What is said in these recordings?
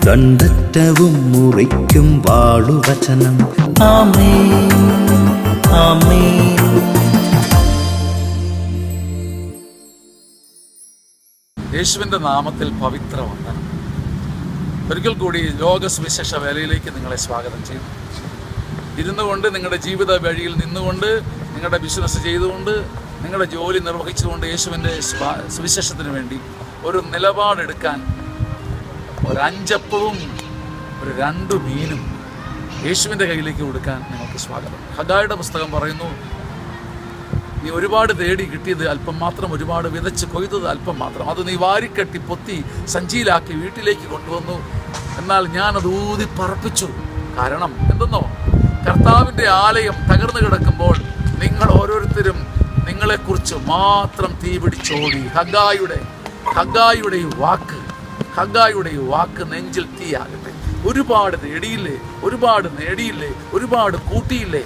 രണ്ടറ്റവും മുറിക്കും വാളുവചനം. ആമേൻ, ആമേൻ. യേശുവിൻ്റെ നാമത്തിൽ പവിത്ര വന്ദനം. ഒരിക്കൽ കൂടി ലോക സുവിശേഷ വേലയിലേക്ക് നിങ്ങളെ സ്വാഗതം ചെയ്യുന്നു. ഇരുന്നു കൊണ്ട് നിങ്ങളുടെ ജീവിത വഴിയിൽ നിന്നുകൊണ്ട് നിങ്ങളുടെ ബിസിനസ് ചെയ്തുകൊണ്ട് നിങ്ങളുടെ ജോലി നിർവഹിച്ചുകൊണ്ട് യേശുവിൻ്റെ സുവിശേഷത്തിന് വേണ്ടി ഒരു നിലപാടെടുക്കാൻ ഒരു 5 അപ്പവും ഒരു 2 മീനും യേശുവിൻ്റെ കയ്യിലേക്ക് കൊടുക്കാൻ നിങ്ങൾക്ക് സ്വാഗതം. ഹഗായുടെ പുസ്തകം പറയുന്നു, നീ ഒരുപാട് തേടി കിട്ടിയത് അല്പം മാത്രം, ഒരുപാട് വിതച്ച് കൊയ്തത് അല്പം മാത്രം. അത് നീ വാരിക്കെട്ടി പൊത്തി സഞ്ചിയിലാക്കി വീട്ടിലേക്ക് കൊണ്ടുവന്നു. എന്നാൽ ഞാനത് ഊതി പറപ്പിച്ചു. കാരണം എന്തെന്നോ, കർത്താവിൻ്റെ ആലയം തകർന്നു കിടക്കുമ്പോൾ നിങ്ങൾ ഓരോരുത്തരും നിങ്ങളെക്കുറിച്ച് മാത്രം തീ പിടിച്ചോടി. ഹഗായുടെ വാക്ക് നെഞ്ചിൽ തീയാകട്ടെ. ഒരുപാട് നേടിയില്ലേ, ഒരുപാട് കൂട്ടിയില്ലേ.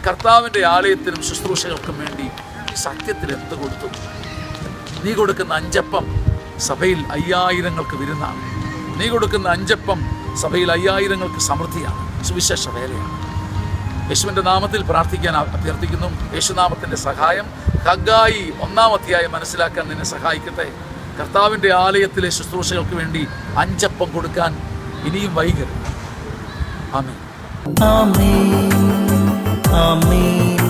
കർത്താവിൻ്റെ ആലയത്തിനും ശുശ്രൂഷകൾക്കും വേണ്ടി ഈ സത്യത്തിൽ എന്ത് കൊടുത്തു? നീ കൊടുക്കുന്ന 5 അപ്പം സഭയിൽ 5000ങ്ങൾക്ക് വിരുന്നാണ്. നീ കൊടുക്കുന്ന 5 അപ്പം സഭയിൽ 5000ങ്ങൾക്ക് സമൃദ്ധിയാണ്, സുവിശേഷ വേലയാണ്. യേശുവിൻ്റെ നാമത്തിൽ പ്രാർത്ഥിക്കാൻ അഭ്യർത്ഥിക്കുന്നു. യേശുനാമത്തിൻ്റെ സഹായം ഹഗായി 1-ാം അധ്യായം മനസ്സിലാക്കാൻ നിന്നെ സഹായിക്കട്ടെ. കർത്താവിൻ്റെ ആലയത്തിലെ ശുശ്രൂഷകൾക്ക് വേണ്ടി 5 അപ്പം കൊടുക്കാൻ ഇനിയും വൈകരുത്. ആമേൻ, ആമേൻ, ആമേൻ.